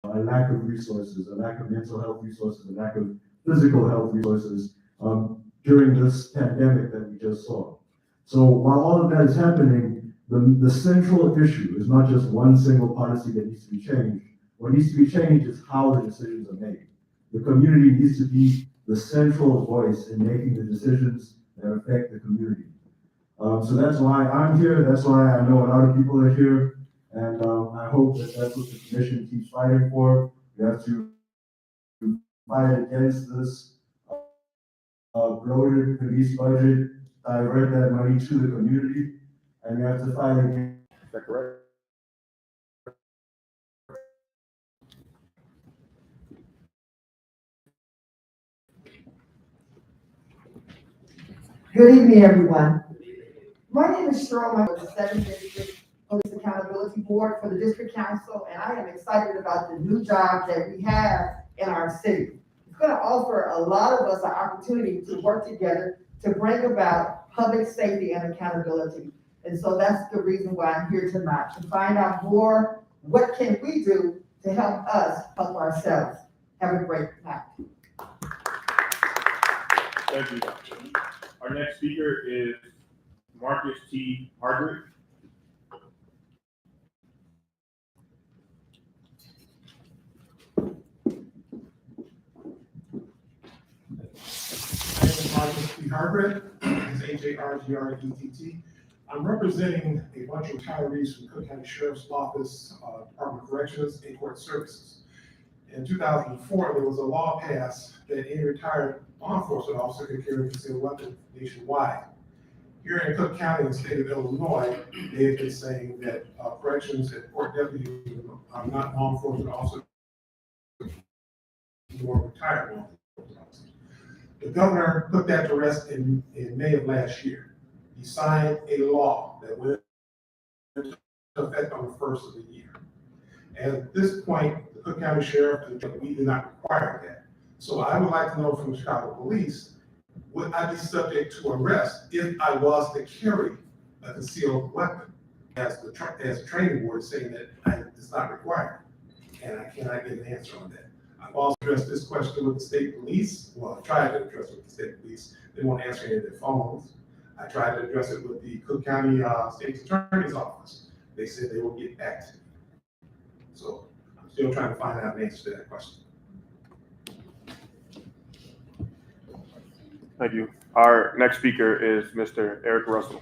a lack of resources, a lack of mental health resources, a lack of physical health resources during this pandemic that we just saw. So while all of that is happening, the central issue is not just one single policy that needs to be changed. What needs to be changed is how the decisions are made. The community needs to be the central voice in making the decisions that affect the community. So that's why I'm here. That's why I know a lot of people are here. And I hope that that's what the commission keeps fighting for. We have to fight against this bloated police budget, divert that money to the community, and we have to fight against. Is that correct? Good evening, everyone. My name is Cheryl. I'm with the 7th District Police Accountability Board for the District Council, and I am excited about the new job that we have in our city. It's going to offer a lot of us an opportunity to work together to bring about public safety and accountability. And so that's the reason why I'm here tonight, to find out more, what can we do to help us help ourselves. Have a great night. Thank you. Our next speaker is Marcus T. Hardwick. Marcus T. Hardwick, it's HARGRETT. I'm representing a bunch of retirees from Cook County Sheriff's Office, Department of Corrections, and Court Services. In 2004, there was a law passed that any retired law enforcement officer could carry a concealed weapon nationwide. Here in Cook County in the state of Illinois, they have been saying that corrections and court deputies are not law enforcement officers, more retired law enforcement officers. The governor put that to rest in May of last year. He signed a law that went into effect on the 1st of the year. And at this point, the Cook County Sheriff, we do not require that. So I would like to know from the Chicago Police, would I be subject to arrest if I was to carry a concealed weapon, as the training board is saying that it's not required? And I cannot get an answer on that. I've also addressed this question with the state police. Well, I tried to address it with the state police. They won't answer any of their phones. I tried to address it with the Cook County State's Attorney's Office. They said they will get back to me. So I'm still trying to find out an answer to that question. Thank you. Our next speaker is Mr. Eric Russell.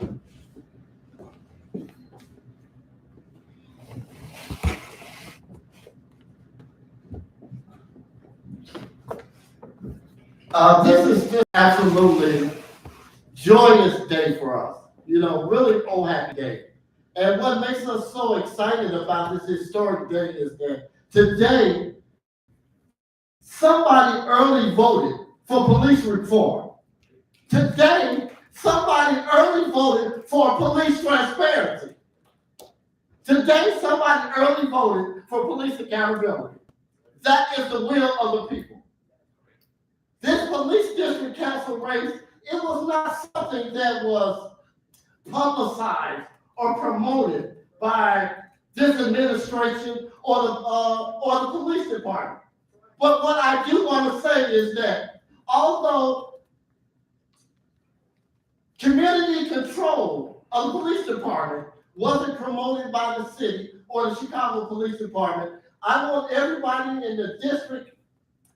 This is just absolutely joyous day for us. You know, really happy day. And what makes us so excited about this historic day is that today, somebody early voted for police reform. Today, somebody early voted for police transparency. Today, somebody early voted for police accountability. That is the will of the people. This police district council race, it was not something that was publicized or promoted by this administration or the police department. But what I do want to say is that although community control of the police department wasn't promoted by the city or the Chicago Police Department, I want everybody in the district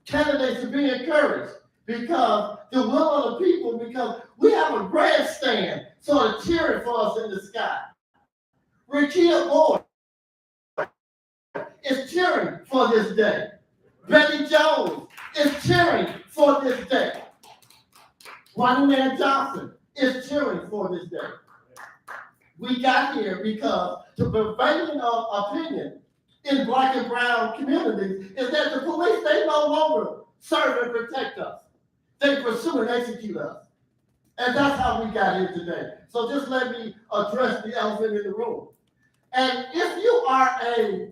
candidates to be encouraged, because the will of the people, because we have a grandstand sort of cheering for us in the sky. Rekia Boyd is cheering for this day. Betty Jones is cheering for this day. Ronnie Man Johnson is cheering for this day. We got here because the prevailing opinion in Black and brown communities is that the police, they no longer serve and protect us. They pursue and execute us. And that's how we got here today. So just let me address the elephant in the room. And if you are a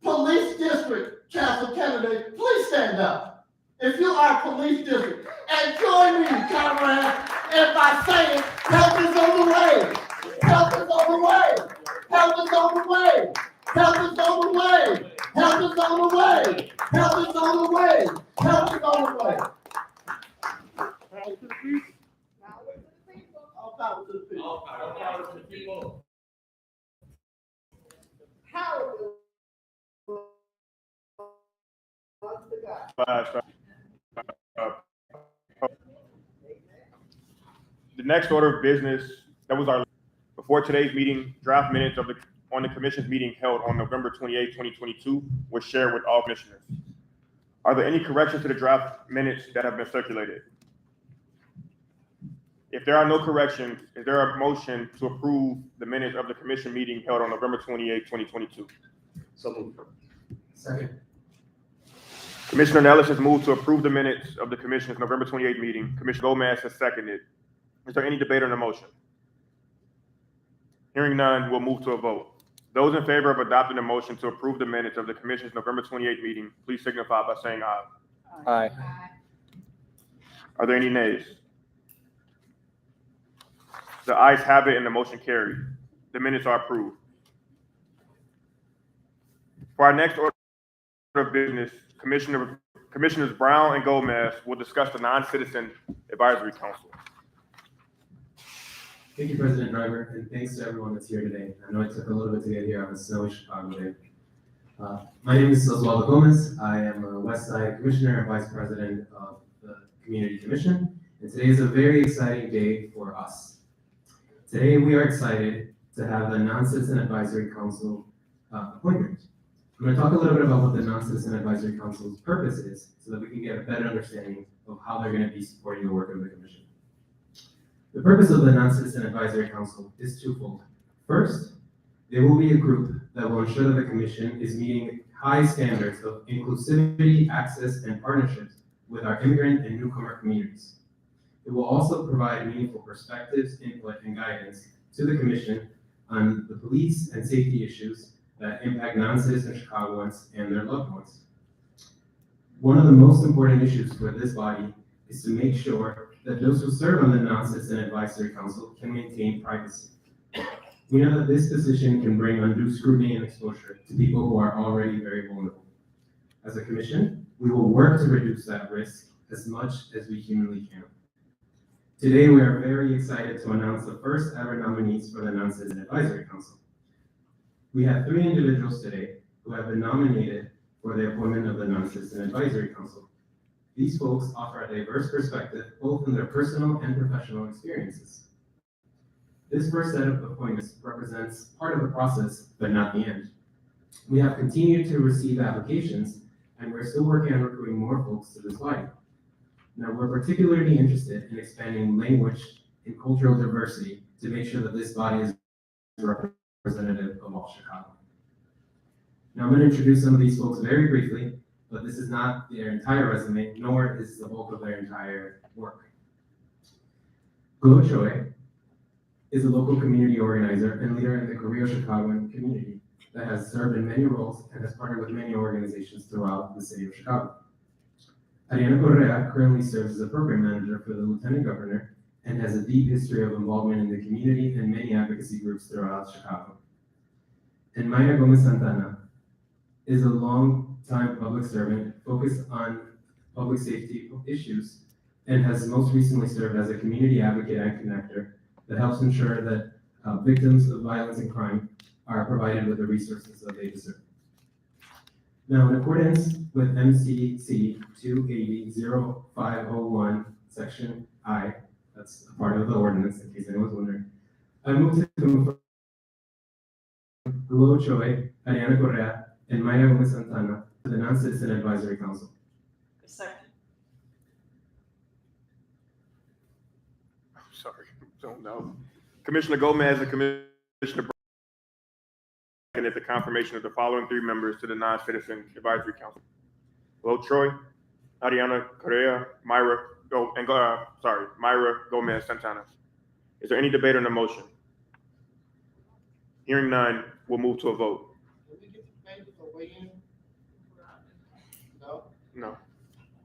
police district council candidate, please stand up. If you are a police district, and join me, comrades, in by saying, help is on the way. Help is on the way. Help is on the way. Help is on the way. Help is on the way. Help is on the way. Help is on the way. All power to the people. All power to the people. How The next order of business, that was our, before today's meeting, draft minutes on the commission's meeting held on November 28, 2022 was shared with all commissioners. Are there any corrections to the draft minutes that have been circulated? If there are no corrections, is there a motion to approve the minutes of the commission meeting held on November 28, 2022? So moved. Second. Commissioner Nellis has moved to approve the minutes of the commission's November 28 meeting. Commissioner Gomez has seconded. Is there any debate on the motion? Hearing none, we'll move to a vote. Those in favor of adopting the motion to approve the minutes of the commission's November 28 meeting, please signify by saying aye. Aye. Are there any nays? The ayes have it and the motion carried. The minutes are approved. For our next order of business, Commissioners Brown and Gomez will discuss the Non-Citizen Advisory Council. Thank you, President Driver, and thanks to everyone that's here today. I know it took a little bit to get here on a snowy Chicago day. My name is Oswaldo Gomez. I am a West Side Commissioner and Vice President of the Community Commission, and today is a very exciting day for us. Today, we are excited to have the Non-Citizen Advisory Council appointment. I'm going to talk a little bit about what the Non-Citizen Advisory Council's purpose is so that we can get a better understanding of how they're going to be supporting the work of the Commission. The purpose of the Non-Citizen Advisory Council is twofold. First, there will be a group that will ensure that the Commission is meeting high standards of inclusivity, access, and partnerships with our immigrant and newcomer communities. It will also provide meaningful perspectives, input, and guidance to the Commission on the police and safety issues that impact non-citizen Chicagoans and their loved ones. One of the most important issues for this body is to make sure that those who serve on the Non-Citizen Advisory Council can maintain privacy. We know that this position can bring undue scrutiny and exposure to people who are already very vulnerable. As a commission, we will work to reduce that risk as much as we humanly can. Today, we are very excited to announce the first ever nominees for the Non-Citizen Advisory Council. We have 3 individuals today who have been nominated for the appointment of the Non-Citizen Advisory Council. These folks offer a diverse perspective, both in their personal and professional experiences. This first set of appointments represents part of the process, but not the end. We have continued to receive applications, and we're still working on recruiting more folks to this body. Now, we're particularly interested in expanding language and cultural diversity to make sure that this body is representative of all Chicago. Now, I'm going to introduce some of these folks very briefly, but this is not their entire resume, nor is the bulk of their entire work. Glo Choi is a local community organizer and leader in the Korea Chicagoan community that has served in many roles and has partnered with many organizations throughout the city of Chicago. Ariana Correa currently serves as a program manager for the Lieutenant Governor and has a deep history of involvement in the community and many advocacy groups throughout Chicago. And Mayra Gomez Santana is a long-time public servant focused on public safety issues and has most recently served as a community advocate and connector that helps ensure that victims of violence and crime are provided with the resources that they deserve. Now, in accordance with MCC 280-0501, Section I, that's a part of the ordinance in case anyone's wondering, I move to confirm Glo Choi, Ariana Correa, and Mayra Gomez Santana to the Non-Citizen Advisory Council. Second. I'm sorry, don't know. Commissioner Gomez and Commissioner Brown seconded the confirmation of the following 3 members to the Non-Citizen Advisory Council. Glo Choi, Ariana Correa, Mayra Gomez Santana. Is there any debate on the motion? Hearing none, we'll move to a vote. Did we get the papers or weigh in? No? No.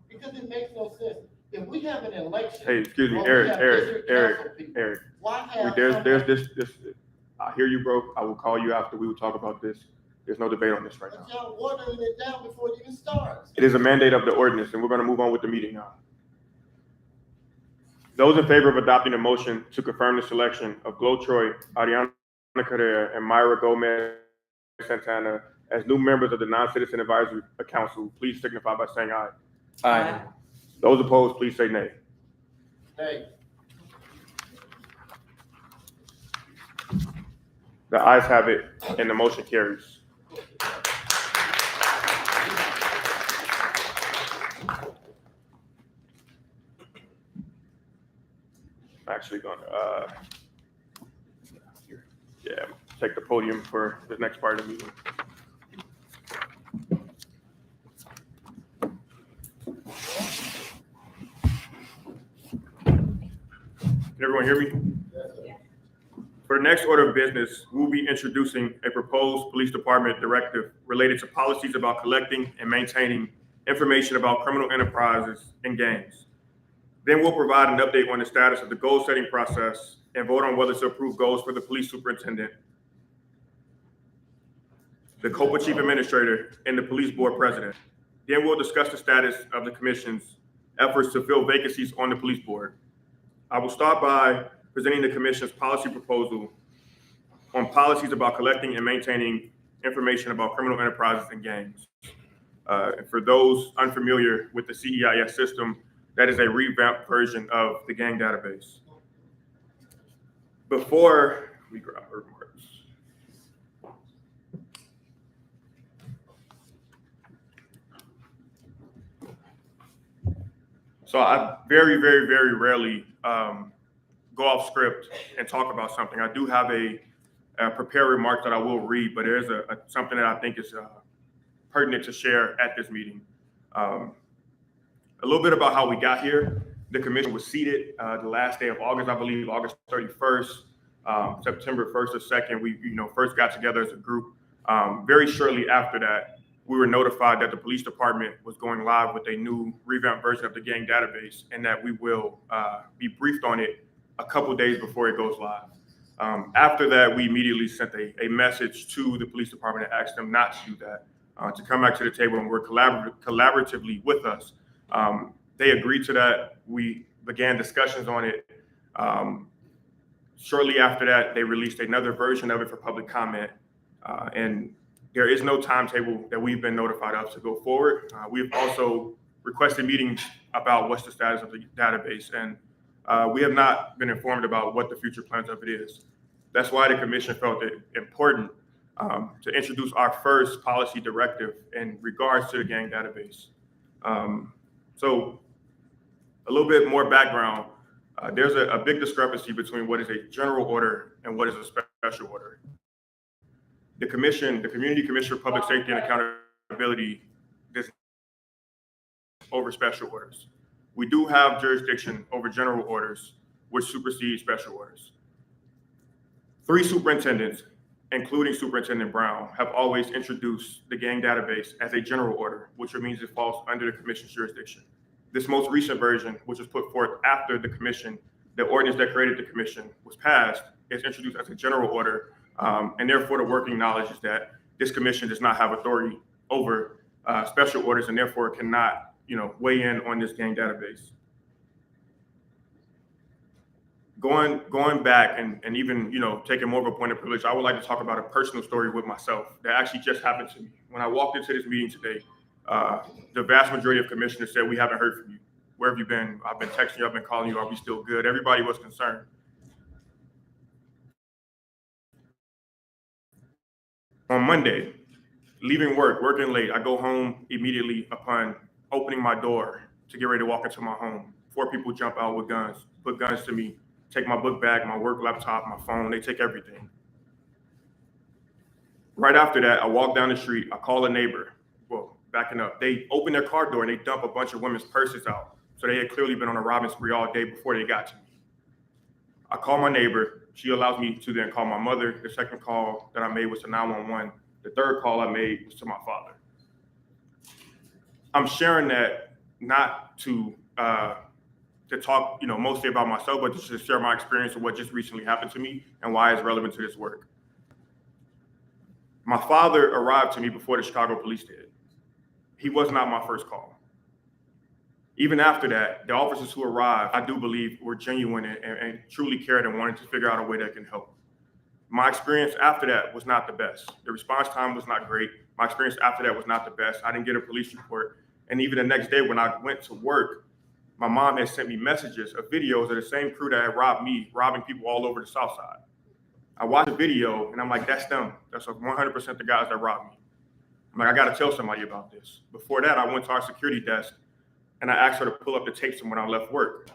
Because it makes no sense. If we have an election. Hey, excuse me, or we Eric, have Eric, district Eric, council people, Eric. Why have There's somebody- this, I hear you, bro. I will call you after we will talk about this. There's no debate on this right now. But y'all watering it down before it even starts. It is a mandate of the ordinance, and we're going to move on with the meeting now. Those in favor of adopting a motion to confirm the selection of Glo Troy, Ariana Carrera, and Myra Gomez Santana as new members of the Non-Citizen Advisory Council, please signify by saying aye. Aye. Those opposed, please say nay. Hey, The ayes have it, and the motion carries. I'm actually going to, take the podium for the next part of the meeting. Can everyone hear me? For the next order of business, we'll be introducing a proposed police department directive related to policies about collecting and maintaining information about criminal enterprises and gangs. Then we'll provide an update on the status of the goal setting process and vote on whether to approve goals for the police superintendent, the COPA Chief Administrator, and the police board president. Then we'll discuss the status of the commission's efforts to fill vacancies on the police board. I will start by presenting the commission's policy proposal on policies about collecting and maintaining information about criminal enterprises and gangs. And for those unfamiliar with the CEIS system, that is a revamped version of the gang database. Before we grab our remarks. So I very, very, very rarely go off script and talk about something. I do have a prepared remark that I will read, but there's something that I think is pertinent to share at this meeting. A little bit about how we got here. The commission was seated the last day of August, I believe, August 31st, September 1st or 2nd. We first got together as a group. Very shortly after that, we were notified that the police department was going live with a new revamped version of the gang database, and that we will be briefed on it a couple days before it goes live. After that, we immediately sent a message to the police department and asked them not to do that, to come back to the table and work collaboratively with us. They agreed to that. We began discussions on it. Shortly after that, they released another version of it for public comment. And there is no timetable that we've been notified of to go forward. We've also requested meetings about what's the status of the database, and we have not been informed about what the future plans of it is. That's why the commission felt it important to introduce our first policy directive in regards to the gang database. So a little bit more background. There's a big discrepancy between what is a general order and what is a special order. The commission, the Community Commission for Public Safety and Accountability, does over special orders. We do have jurisdiction over general orders, which supersede special orders. 3 superintendents, including Superintendent Brown, have always introduced the gang database as a general order, which means it falls under the commission's jurisdiction. This most recent version, which was put forth after the commission, the ordinance that created the commission was passed, is introduced as a general order. And therefore, the working knowledge is that this commission does not have authority over special orders, and therefore cannot, weigh in on this gang database. Going back and even, taking more of a point of privilege, I would like to talk about a personal story with myself that actually just happened to me. When I walked into this meeting today, the vast majority of commissioners said, "We haven't heard from you. Where have you been? I've been texting you, I've been calling you. Are we still good?" Everybody was concerned. On Monday, leaving work, working late, I go home immediately upon opening my door to get ready to walk into my home. 4 people jump out with guns, put guns to me, take my book bag, my work laptop, my phone, they take everything. Right after that, I walk down the street, I call a neighbor. Well, backing up, they open their car door and they dump a bunch of women's purses out. So they had clearly been on a robbing spree all day before they got to me. I call my neighbor. She allows me to then call my mother. The second call that I made was to 911. The third call I made was to my father. I'm sharing that not to talk, mostly about myself, but to share my experience of what just recently happened to me and why it's relevant to this work. My father arrived to me before the Chicago police did. He was not my first call. Even after that, the officers who arrived, I do believe, were genuine and truly cared and wanted to figure out a way that can help. My experience after that was not the best. The response time was not great. My experience after that was not the best. I didn't get a police report. And even the next day when I went to work, my mom had sent me messages of videos of the same crew that had robbed me, robbing people all over the South Side. I watched the video and I'm like, that's them. That's 100% the guys that robbed me. I'm like, I gotta tell somebody about this. Before that, I went to our security desk and I asked her to pull up the tapes from when I left work.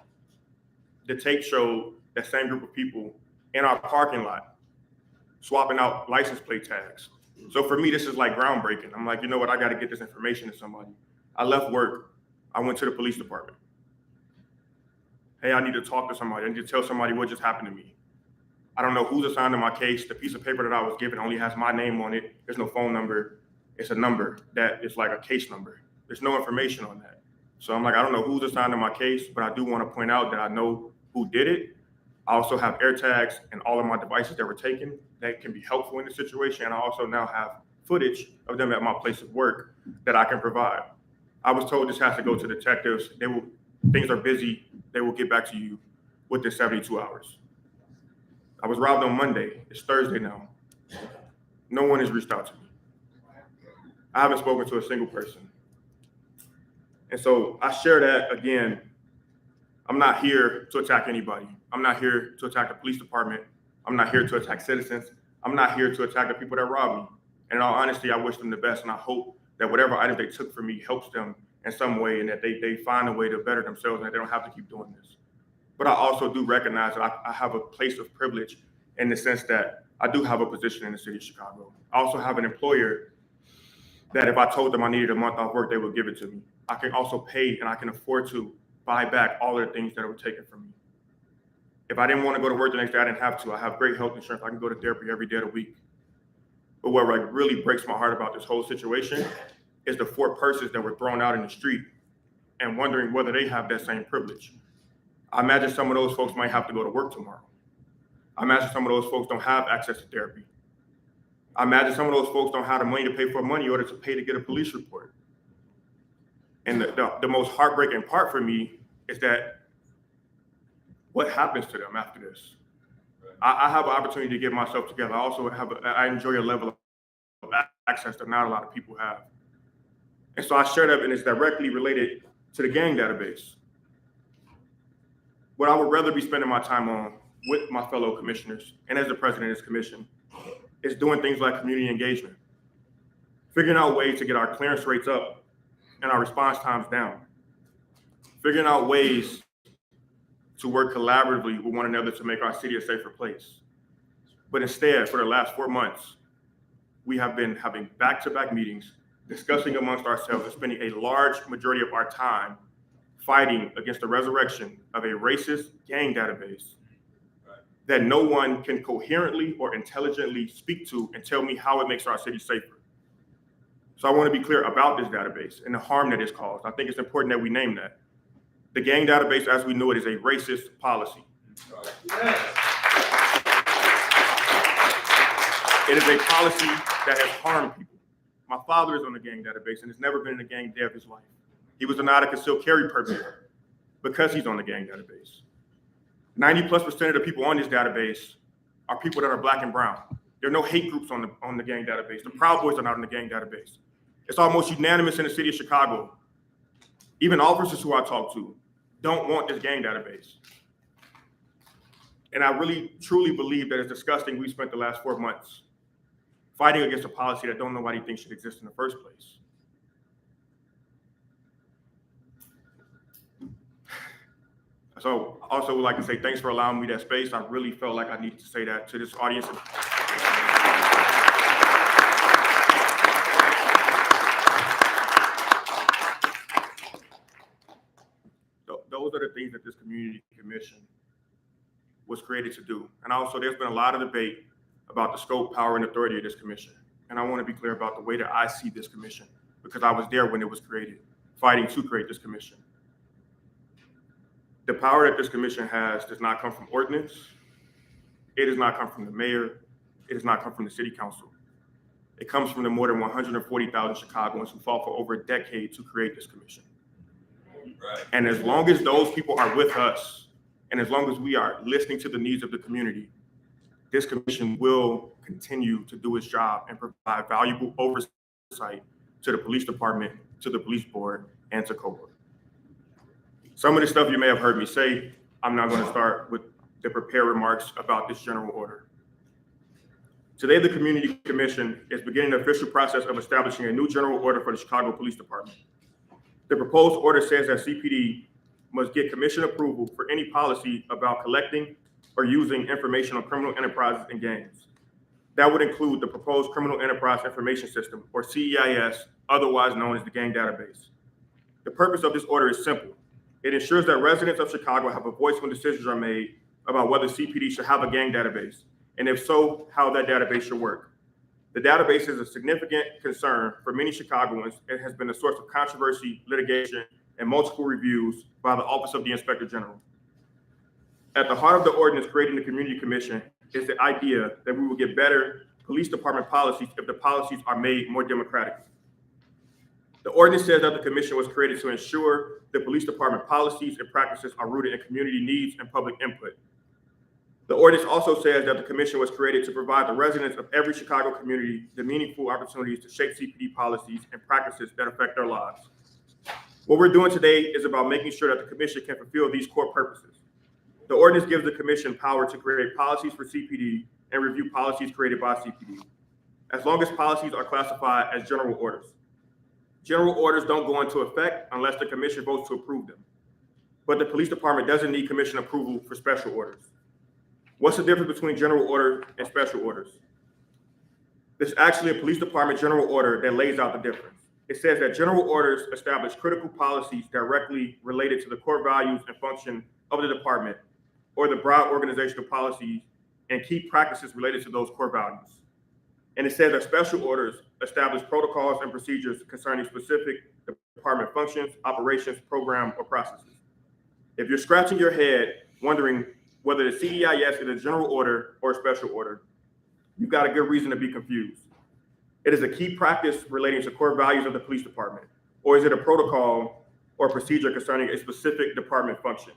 The tape showed that same group of people in our parking lot, swapping out license plate tags. So for me, this is like groundbreaking. I'm like, you know what? I got to get this information to somebody. I left work. I went to the police department. Hey, I need to talk to somebody. I need to tell somebody what just happened to me. I don't know who's assigned to my case. The piece of paper that I was given only has my name on it. There's no phone number. It's a number that is like a case number. There's no information on that. So I'm like, I don't know who's assigned to my case, but I do want to point out that I know who did it. I also have air tags and all of my devices that were taken that can be helpful in the situation. And I also now have footage of them at my place of work that I can provide. I was told this has to go to detectives. Things are busy. They will get back to you within 72 hours. I was robbed on Monday. It's Thursday now. No one has reached out to me. I haven't spoken to a single person. And so I share that again. I'm not here to attack anybody. I'm not here to attack the police department. I'm not here to attack citizens. I'm not here to attack the people that robbed me. And in all honesty, I wish them the best. And I hope that whatever item they took from me helps them in some way and that they find a way to better themselves and that they don't have to keep doing this. But I also do recognize that I have a place of privilege in the sense that I do have a position in the city of Chicago. I also have an employer that if I told them I needed a month off work, they would give it to me. I can also pay and I can afford to buy back all of the things that were taken from me. If I didn't want to go to work the next day, I didn't have to. I have great health insurance. I can go to therapy every day of the week. But what really breaks my heart about this whole situation is the 4 persons that were thrown out in the street and wondering whether they have that same privilege. I imagine some of those folks might have to go to work tomorrow. I imagine some of those folks don't have access to therapy. I imagine some of those folks don't have the money to pay for money in order to pay to get a police report. And the most heartbreaking part for me is that what happens to them after this? I have an opportunity to get myself together. I also I enjoy a level of access that not a lot of people have. And so I share that, and it's directly related to the gang database. What I would rather be spending my time on with my fellow commissioners and as the president of this commission is doing things like community engagement, figuring out ways to get our clearance rates up and our response times down, figuring out ways to work collaboratively with one another to make our city a safer place. But instead, for the last 4 months, we have been having back-to-back meetings, discussing amongst ourselves and spending a large majority of our time fighting against the resurrection of a racist gang database that no one can coherently or intelligently speak to and tell me how it makes our city safer. So I want to be clear about this database and the harm that it's caused. I think it's important that we name that. The gang database, as we know it, is a racist policy. It is a policy that has harmed people. My father is on the gang database and has never been in a gang day of his life. He was denied a concealed carry permit because he's on the gang database. 90+% of the people on this database are people that are Black and brown. There are no hate groups on the gang database. The Proud Boys are not on the gang database. It's almost unanimous in the city of Chicago. Even officers who I talk to don't want this gang database. And I really, truly believe that it's disgusting we spent the last 4 months fighting against a policy that nobody thinks should exist in the first place. So I also would like to say thanks for allowing me that space. I really felt like I needed to say that to this audience. Those are the things that this community commission was created to do. And also there's been a lot of debate about the scope, power, and authority of this commission. And I want to be clear about the way that I see this commission because I was there when it was created, fighting to create this commission. The power that this commission has does not come from ordinance. It does not come from the mayor. It does not come from the city council. It comes from the more than 140,000 Chicagoans who fought for over a decade to create this commission. Right. And as long as those people are with us, and as long as we are listening to the needs of the community, this commission will continue to do its job and provide valuable oversight to the police department, to the police board, and to COPA. Some of the stuff you may have heard me say, I'm not going to start with the prepared remarks about this general order. Today, the Community Commission is beginning the official process of establishing a new general order for the Chicago Police Department. The proposed order says that CPD must get commission approval for any policy about collecting or using information on criminal enterprises and gangs. That would include the proposed Criminal Enterprise Information System, or CEIS, otherwise known as the Gang Database. The purpose of this order is simple. It ensures that residents of Chicago have a voice when decisions are made about whether CPD should have a gang database, and if so, how that database should work. The database is a significant concern for many Chicagoans. It has been a source of controversy, litigation, and multiple reviews by the Office of the Inspector General. At the heart of the ordinance creating the Community Commission is the idea that we will get better police department policies if the policies are made more democratically. The ordinance says that the commission was created to ensure the police department policies and practices are rooted in community needs and public input. The ordinance also says that the commission was created to provide the residents of every Chicago community the meaningful opportunities to shape CPD policies and practices that affect their lives. What we're doing today is about making sure that the commission can fulfill these core purposes. The ordinance gives the commission power to create policies for CPD and review policies created by CPD, as long as policies are classified as general orders. General orders don't go into effect unless the commission votes to approve them. But the police department doesn't need commission approval for special orders. What's the difference between general order and special orders? There's actually a police department general order that lays out the difference. It says that general orders establish critical policies directly related to the core values and function of the department, or the broad organizational policies and key practices related to those core values. And it says that special orders establish protocols and procedures concerning specific department functions, operations, program, or processes. If you're scratching your head wondering whether the CEIS is a general order or a special order, you've got a good reason to be confused. It is a key practice relating to core values of the police department, or is it a protocol or procedure concerning a specific department function?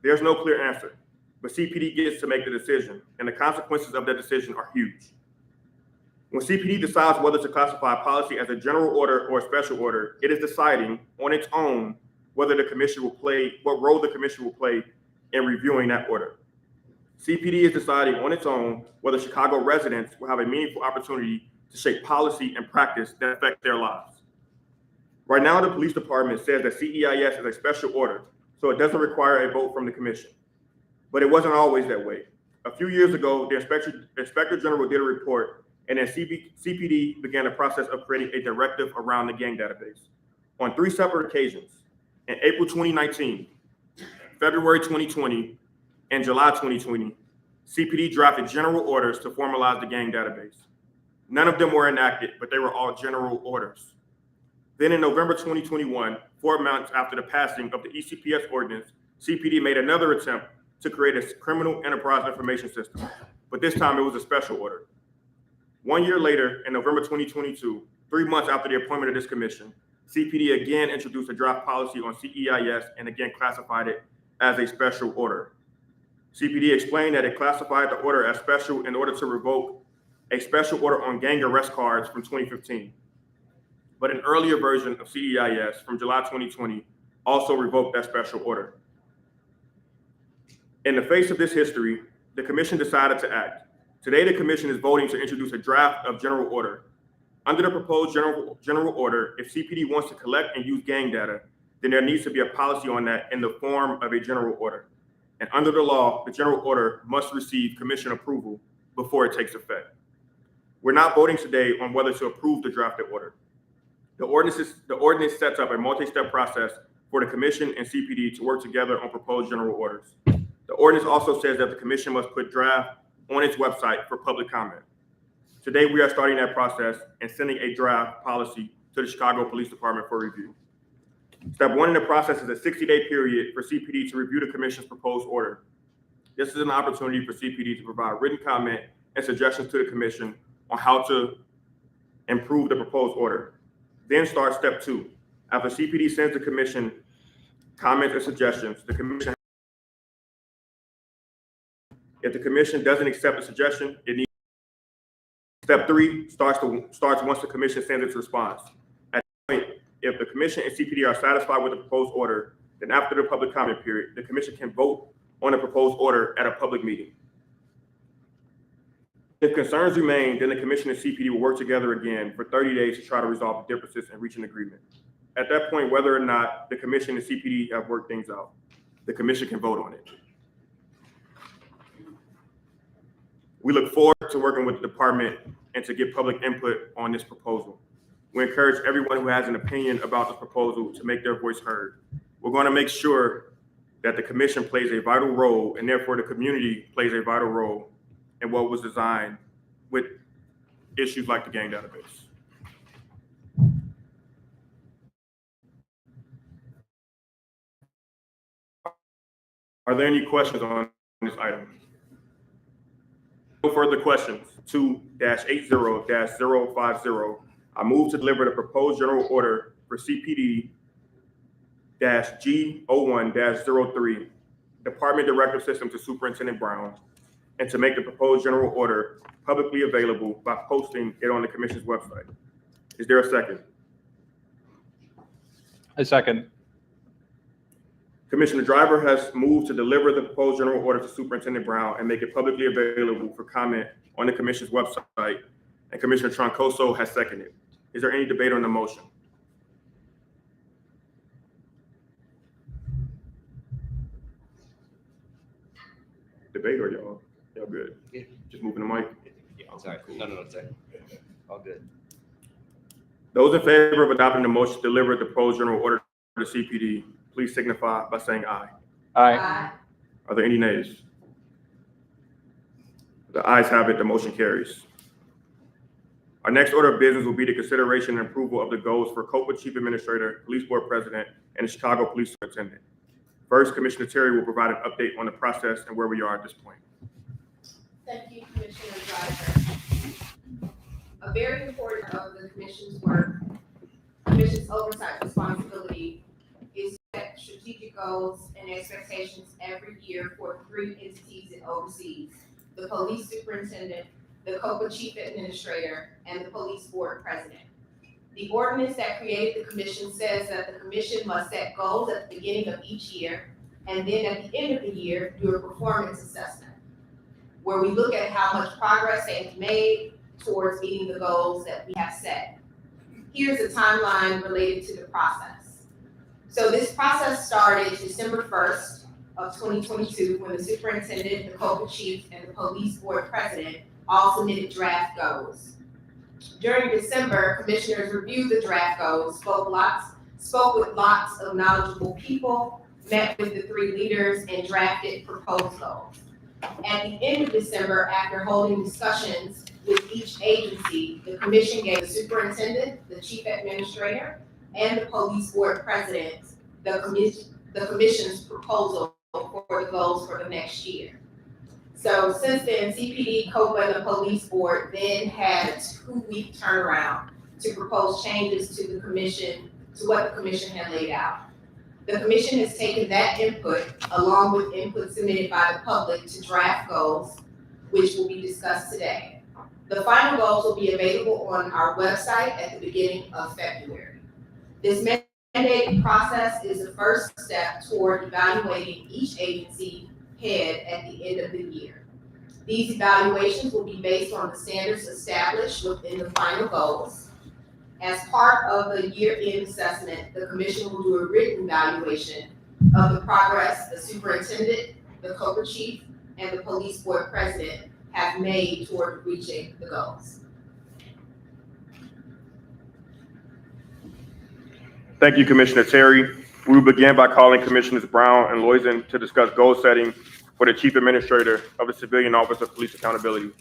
There's no clear answer, but CPD gets to make the decision, and the consequences of that decision are huge. When CPD decides whether to classify a policy as a general order or a special order, it is deciding on its own whether the commission will play, what role the commission will play in reviewing that order. CPD is deciding on its own whether Chicago residents will have a meaningful opportunity to shape policy and practice that affect their lives. Right now, the police department says that CEIS is a special order, so it doesn't require a vote from the commission. But it wasn't always that way. A few years ago, the Inspector General did a report, and then CPD began the process of creating a directive around the gang database. On 3 separate occasions, in April 2019, February 2020, and July 2020, CPD drafted general orders to formalize the gang database. None of them were enacted, but they were all general orders. Then in November 2021, 4 months after the passing of the ECPS ordinance, CPD made another attempt to create a criminal enterprise information system, but this time it was a special order. 1 year later, in November 2022, 3 months after the appointment of this commission, CPD again introduced a draft policy on CEIS and again classified it as a special order. CPD explained that it classified the order as special in order to revoke a special order on gang arrest cards from 2015. But an earlier version of CEIS from July 2020 also revoked that special order. In the face of this history, the commission decided to act. Today, the commission is voting to introduce a draft of general order. Under the proposed general order, if CPD wants to collect and use gang data, then there needs to be a policy on that in the form of a general order. And under the law, the general order must receive commission approval before it takes effect. We're not voting today on whether to approve the drafted order. The ordinance sets up a multi-step process for the commission and CPD to work together on proposed general orders. The ordinance also says that the commission must put draft on its website for public comment. Today, we are starting that process and sending a draft policy to the Chicago Police Department for review. Step 1 in the process is a 60-day period for CPD to review the commission's proposed order. This is an opportunity for CPD to provide written comment and suggestions to the commission on how to improve the proposed order. Then starts step 2. After CPD sends the commission comments and suggestions, the commission, if the commission doesn't accept the suggestion, it needs. Step 3 starts once the commission sends its response. At that point, if the commission and CPD are satisfied with the proposed order, then after the public comment period, the commission can vote on the proposed order at a public meeting. If concerns remain, then the commission and CPD will work together again for 30 days to try to resolve the differences and reach an agreement. At that point, whether or not the commission and CPD have worked things out, the commission can vote on it. We look forward to working with the department and to get public input on this proposal. We encourage everyone who has an opinion about the proposal to make their voice heard. We're going to make sure that the commission plays a vital role, and therefore the community plays a vital role in what was designed with issues like the gang database. Are there any questions on this item? No further questions. 2-80-050. I move to deliver the proposed general order for CPD-G01-03, Department Directive System to Superintendent Brown, and to make the proposed general order publicly available by posting it on the commission's website. Is there a second? I second. Commissioner Driver has moved to deliver the proposed general order to Superintendent Brown and make it publicly available for comment on the commission's website, and Commissioner Troncoso has seconded. Is there any debate on the motion? Debate or y'all good? Yeah. Just moving the mic. Yeah, I'm sorry. No, it's okay. All good. Those in favor of adopting the motion to deliver the proposed general order to the CPD, please signify by saying aye. Aye. Are there any nays? The ayes have it, the motion carries. Our next order of business will be the consideration and approval of the goals for COPA Chief Administrator, Police Board President, and the Chicago Police Superintendent. First, Commissioner Terry will provide an update on the process and where we are at this point. Thank you, Commissioner Driver. A very important of the commission's work, commission's oversight responsibility is to set strategic goals and expectations every year for 3 entities it oversees: the Police Superintendent, the COPA Chief Administrator, and the Police Board President. The ordinance that created the commission says that the commission must set goals at the beginning of each year, and then at the end of the year, do a performance assessment, where we look at how much progress they've made towards meeting the goals that we have set. Here's a timeline related to the process. So this process started December 1st of 2022, when the superintendent, the COPA chief, and the police board president all submitted draft goals. During December, commissioners reviewed the draft goals, spoke with lots of knowledgeable people, met with the 3 leaders, and drafted proposed goals. At the end of December, after holding discussions with each agency, the commission gave the superintendent, the chief administrator, and the police board president the commission's proposal for the goals for the next year. So since then, CPD, COPA, and the police board then had a 2-week turnaround to propose changes to the commission, to what the commission had laid out. The commission has taken that input, along with input submitted by the public, to draft goals, which will be discussed today. The final goals will be available on our website at the beginning of February. This mandated process is the first step toward evaluating each agency head at the end of the year. These evaluations will be based on the standards established within the final goals. As part of the year-end assessment, the commission will do a written evaluation of the progress the superintendent, the COPA chief, and the police board president have made toward reaching the goals. Thank you, Commissioner Terry. We will begin by calling Commissioners Brown and Loizon to discuss goal setting for the Chief Administrator of the Civilian Office of Police Accountability.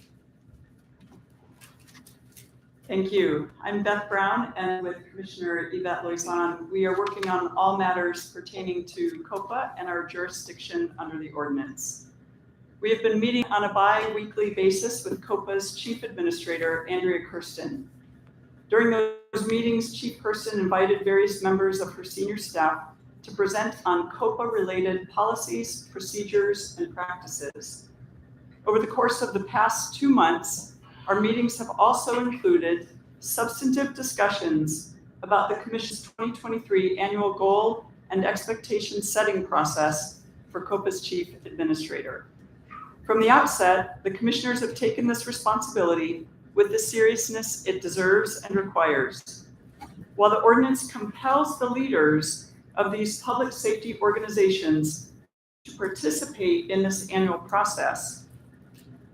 Thank you. I'm Beth Brown, and with Commissioner Yvette Loizon, we are working on all matters pertaining to COPA and our jurisdiction under the ordinance. We have been meeting on a bi-weekly basis with COPA's Chief Administrator, Andrea Kersten. During those meetings, Chief Kersten invited various members of her senior staff to present on COPA-related policies, procedures, and practices. Over the course of the past 2 months, our meetings have also included substantive discussions about the Commission's 2023 annual goal and expectation setting process for COPA's Chief Administrator. From the outset, the Commissioners have taken this responsibility with the seriousness it deserves and requires. While the ordinance compels the leaders of these public safety organizations to participate in this annual process,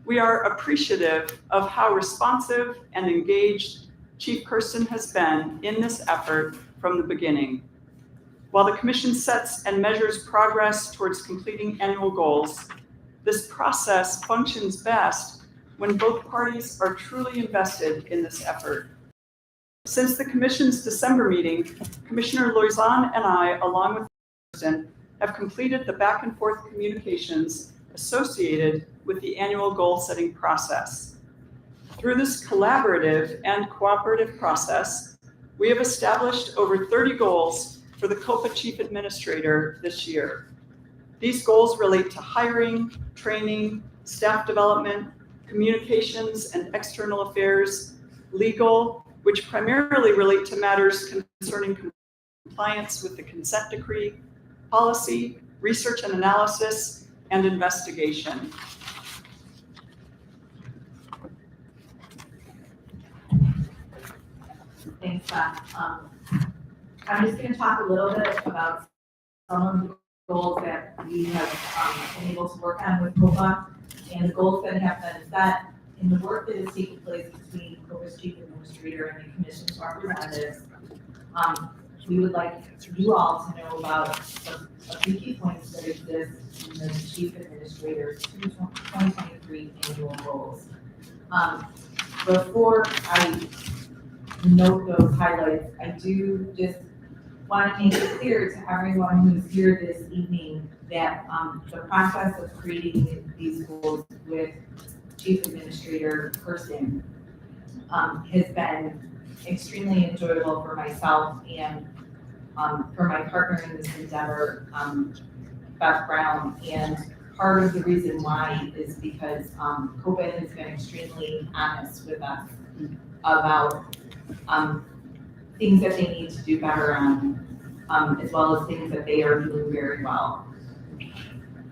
we are appreciative of how responsive and engaged Chief Kersten has been in this effort from the beginning. While the Commission sets and measures progress towards completing annual goals, this process functions best when both parties are truly invested in this effort. Since the Commission's December meeting, Commissioner Loizan and I, along with Kersten, have completed the back and forth communications associated with the annual goal-setting process. Through this collaborative and cooperative process, we have established over 30 goals for the COPA Chief Administrator this year. These goals relate to hiring, training, staff development, communications and external affairs, legal, which primarily relate to matters concerning compliance with the consent decree, policy, research and analysis, and investigation. Thanks, Beth. I'm just going to talk a little bit about some of the goals that we have been able to work on with COPA and the goals that have been set in the work that is taking place between COPA's Chief Administrator and the Commission's representatives. We would like you all to know about a few key points that exist in the Chief Administrator's 2023 annual goals. Before I note those highlights, I do just want to make it clear to everyone who's here this evening that the process of creating these goals with Chief Administrator Kersten has been extremely enjoyable for myself and for my partner in this endeavor, Beth Brown. And part of the reason why is because COPA has been extremely honest with us about things that they need to do better on, as well as things that they are doing very well.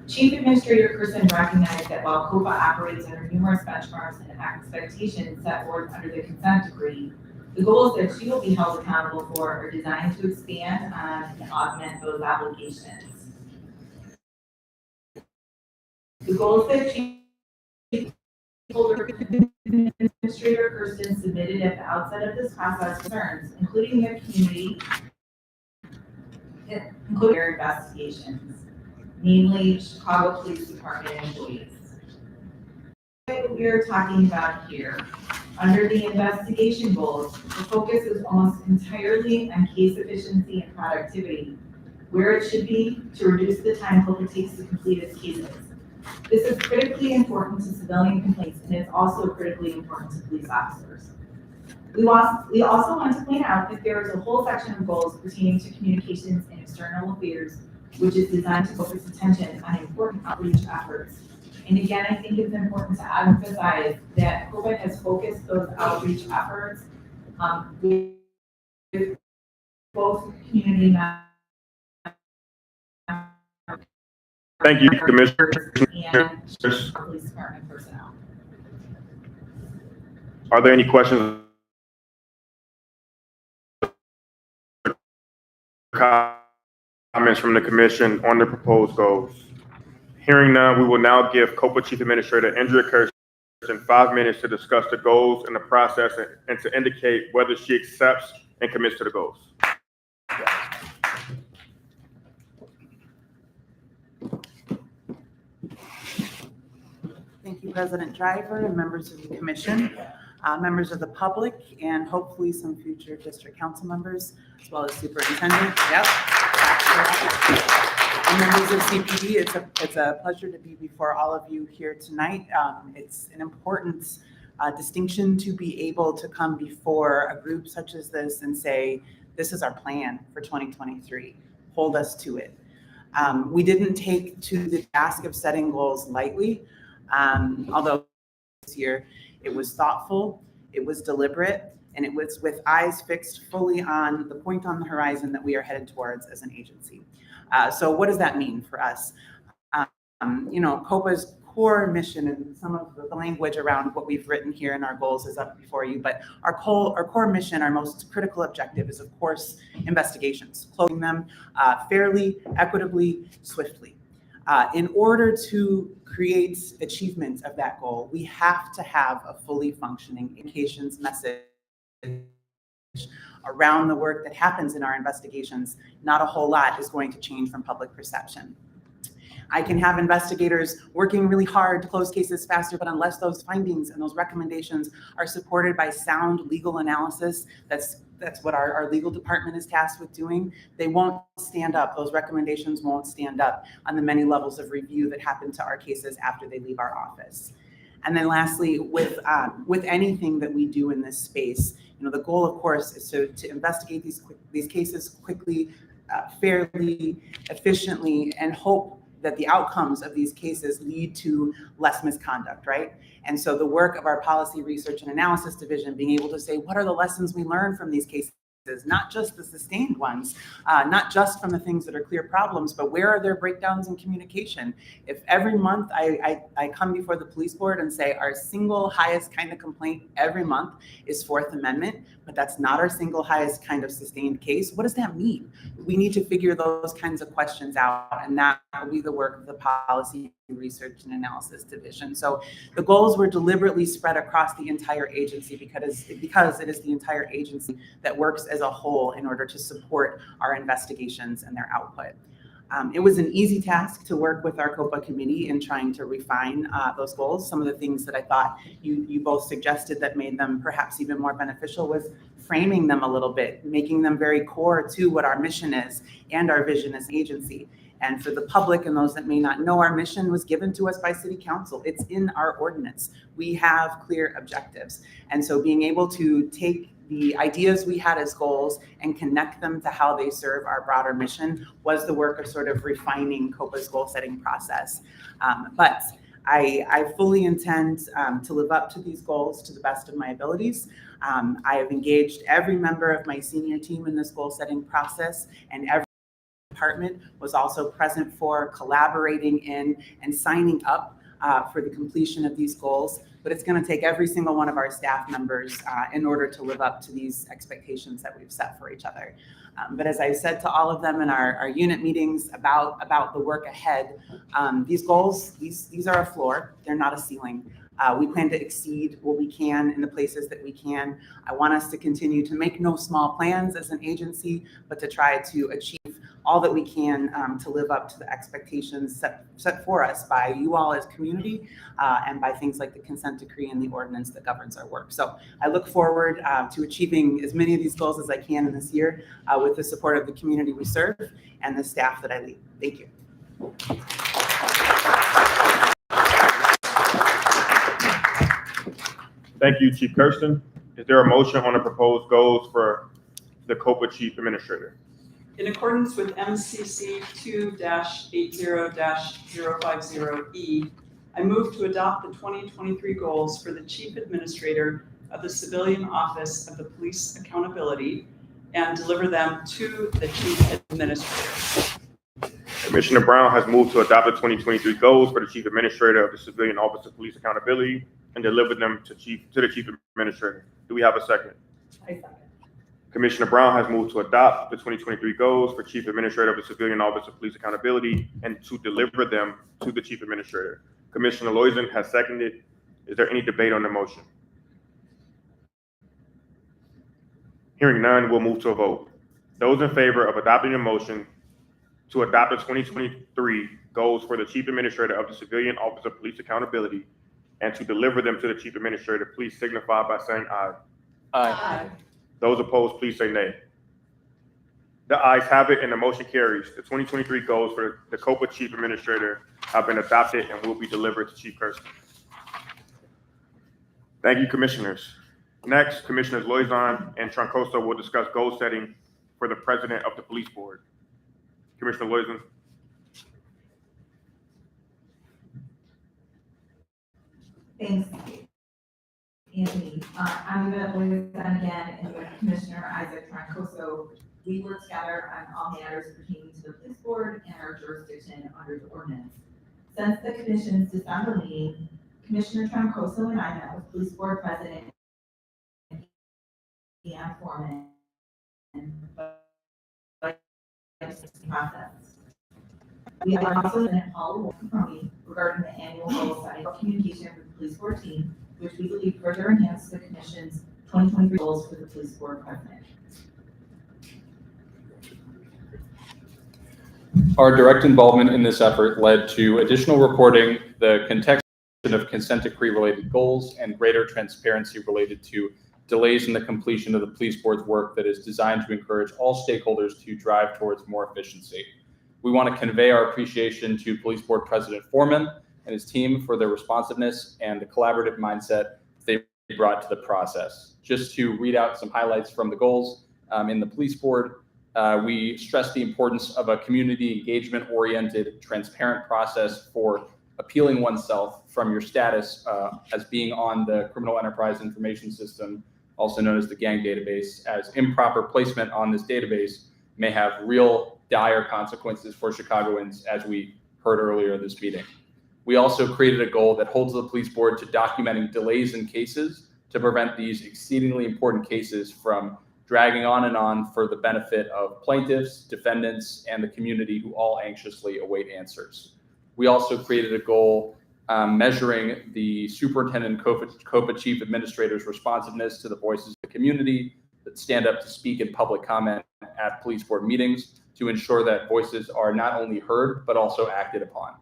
Chief Administrator Kersten recognized that while COPA operates under numerous benchmarks and expectations set forth under the consent decree, the goals that she will be held accountable for are designed to expand on and augment those obligations. The goals that Chief Administrator Kersten submitted at the outset of this process concerns, including the community, including their investigations, namely Chicago Police Department employees. What we are talking about here, under the investigation goals, the focus is almost entirely on case efficiency and productivity, where it should be to reduce the time COPA takes to complete its cases. This is critically important to civilian complaints, and it's also critically important to police officers. We also want to point out that there is a whole section of goals pertaining to communications and external affairs, which is designed to focus attention on important outreach efforts. And again, I think it's important to emphasize that COPA has focused those outreach efforts with both community members. Thank you, Commissioner. And police department personnel. Are there any questions? Comments from the Commission on the proposed goals? Hearing none, we will now give COPA Chief Administrator Andrea Kersten 5 minutes to discuss the goals and the process and to indicate whether she accepts and commits to the goals. Thank you, President Driver and members of the Commission, members of the public, and hopefully some future district council members, as well as superintendent. Yep. And members of CPD, it's a pleasure to be before all of you here tonight. It's an important distinction to be able to come before a group such as this and say, this is our plan for 2023. Hold us to it. We didn't take to the task of setting goals lightly, although this year it was thoughtful, it was deliberate, and it was with eyes fixed fully on the point on the horizon that we are headed towards as an agency. So what does that mean for us? COPA's core mission, and some of the language around what we've written here in our goals is up before you, but our core mission, our most critical objective is, of course, investigations, closing them fairly, equitably, swiftly. In order to create achievement of that goal, we have to have a fully functioning communications message around the work that happens in our investigations. Not a whole lot is going to change from public perception. I can have investigators working really hard to close cases faster, but unless those findings and those recommendations are supported by sound legal analysis, that's what our legal department is tasked with doing, they won't stand up. Those recommendations won't stand up on the many levels of review that happen to our cases after they leave our office. And then lastly, with anything that we do in this space, the goal, of course, is to investigate these cases quickly, fairly, efficiently, and hope that the outcomes of these cases lead to less misconduct, right? And so the work of our Policy Research and Analysis Division, being able to say, what are the lessons we learned from these cases? Not just the sustained ones, not just from the things that are clear problems, but where are there breakdowns in communication? If every month I come before the police board and say our single highest kind of complaint every month is Fourth Amendment, but that's not our single highest kind of sustained case, what does that mean? We need to figure those kinds of questions out, and that will be the work of the Policy Research and Analysis Division. So the goals were deliberately spread across the entire agency because it is the entire agency that works as a whole in order to support our investigations and their output. It was an easy task to work with our COPA committee in trying to refine those goals. Some of the things that I thought you both suggested that made them perhaps even more beneficial was framing them a little bit, making them very core to what our mission is and our vision as an agency. And for the public and those that may not know, our mission was given to us by City Council. It's in our ordinance. We have clear objectives. And so being able to take the ideas we had as goals and connect them to how they serve our broader mission was the work of sort of refining COPA's goal setting process. But I fully intend to live up to these goals to the best of my abilities. I have engaged every member of my senior team in this goal setting process, and every department was also present for collaborating in and signing up for the completion of these goals. But it's going to take every single one of our staff members in order to live up to these expectations that we've set for each other. But as I said to all of them in our unit meetings about the work ahead, these goals, these are a floor, they're not a ceiling. We plan to exceed what we can in the places that we can. I want us to continue to make no small plans as an agency, but to try to achieve all that we can to live up to the expectations set for us by you all as community and by things like the consent decree and the ordinance that governs our work. So I look forward to achieving as many of these goals as I can in this year with the support of the community we serve and the staff that I lead. Thank you. Thank you, Chief Kersten. Is there a motion on the proposed goals for the COPA Chief Administrator? In accordance with MCC 2-80-050E, I move to adopt the 2023 goals for the Chief Administrator of the Civilian Office of the Police Accountability and deliver them to the Chief Administrator. Commissioner Brown has moved to adopt the 2023 goals for the Chief Administrator of the Civilian Office of Police Accountability and deliver them to the Chief Administrator. Do we have a second? I second. Commissioner Brown has moved to adopt the 2023 goals for Chief Administrator of the Civilian Office of Police Accountability and to deliver them to the Chief Administrator. Commissioner Loizan has seconded. Is there any debate on the motion? Hearing none, we'll move to a vote. Those in favor of adopting the motion to adopt the 2023 goals for the Chief Administrator of the Civilian Office of Police Accountability and to deliver them to the Chief Administrator, please signify by saying aye. Aye. Those opposed, please say nay. The ayes have it and the motion carries. The 2023 goals for the COPA Chief Administrator have been adopted and will be delivered to Chief Kersten. Thank you, commissioners. Next, Commissioners Loizon and Troncoso will discuss goal setting for the president of the police board. Commissioner Loizon. Thanks, Anthony. I'm Yvette Loizon again, and with Commissioner Isaac Troncoso, we work together on all matters pertaining to the police board and our jurisdiction under the ordinance. Since the commission's December meeting, Commissioner Troncoso and I met with police board president and foreman process. We have also been Paul from me regarding the annual goal setting communication with the police board team, which we believe further enhance the commission's 2023 goals for the police board president. Our direct involvement in this effort led to additional reporting, the context of consent decree related goals, and greater transparency related to delays in the completion of the police board's work that is designed to encourage all stakeholders to drive towards more efficiency. We want to convey our appreciation to Police Board President Foreman and his team for their responsiveness and the collaborative mindset they brought to the process. Just to read out some highlights from the goals in the police board, we stress the importance of a community engagement-oriented, transparent process for appealing oneself from your status as being on the Criminal Enterprise Information System, also known as the gang database, as improper placement on this database may have real dire consequences for Chicagoans, as we heard earlier in this meeting. We also created a goal that holds the police board to documenting delays in cases to prevent these exceedingly important cases from dragging on and on for the benefit of plaintiffs, defendants, and the community who all anxiously await answers. We also created a goal measuring the superintendent COPA Chief Administrator's responsiveness to the voices of the community that stand up to speak in public comment at police board meetings to ensure that voices are not only heard, but also acted upon.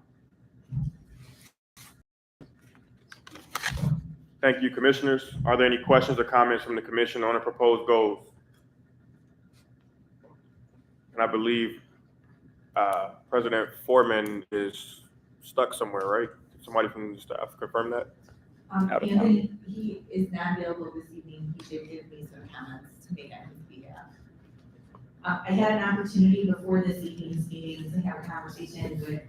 Thank you, commissioners. Are there any questions or comments from the commission on the proposed goals? And I believe President Foreman is stuck somewhere, right? Somebody from the staff confirm that? Anthony, he is not available this evening. He did give me some comments to make on his behalf. I had an opportunity before this evening's meeting to have a conversation with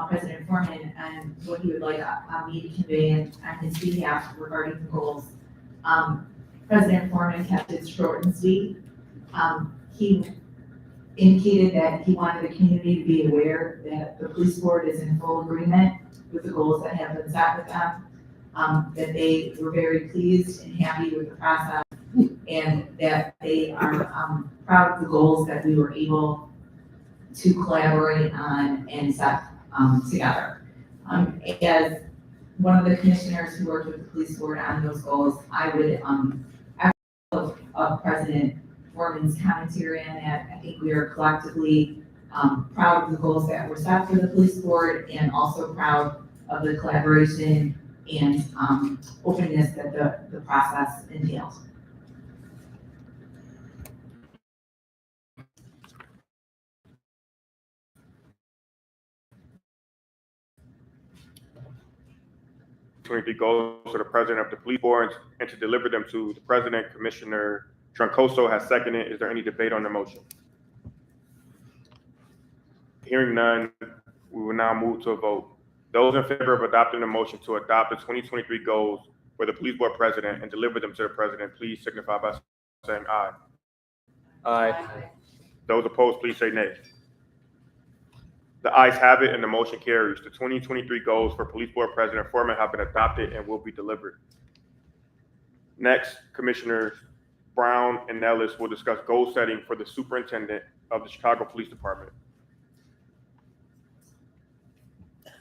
President Foreman and what he would like me to convey on his behalf regarding the goals. President Foreman kept it short and sweet. He indicated that he wanted the community to be aware that the police board is in full agreement with the goals that have been set with them, that they were very pleased and happy with the process, and that they are proud of the goals that we were able to collaborate on and set together. As one of the commissioners who worked with the police board on those goals, I would echo President Foreman's commentary on that. I think we are collectively proud of the goals that were set for the police board, and also proud of the collaboration and openness that the process entails. The goals to the president of the police board and to deliver them to the president. Commissioner Troncoso has seconded. Is there any debate on the motion? Hearing none, we will now move to a vote. Those in favor of adopting the motion to adopt the 2023 goals for the police board president and deliver them to the president, please signify by saying aye. Aye. Those opposed, please say nay. The ayes have it and the motion carries. The 2023 goals for Police Board President Foreman have been adopted and will be delivered. Next, Commissioners Brown and Nellis will discuss goal setting for the superintendent of the Chicago Police Department.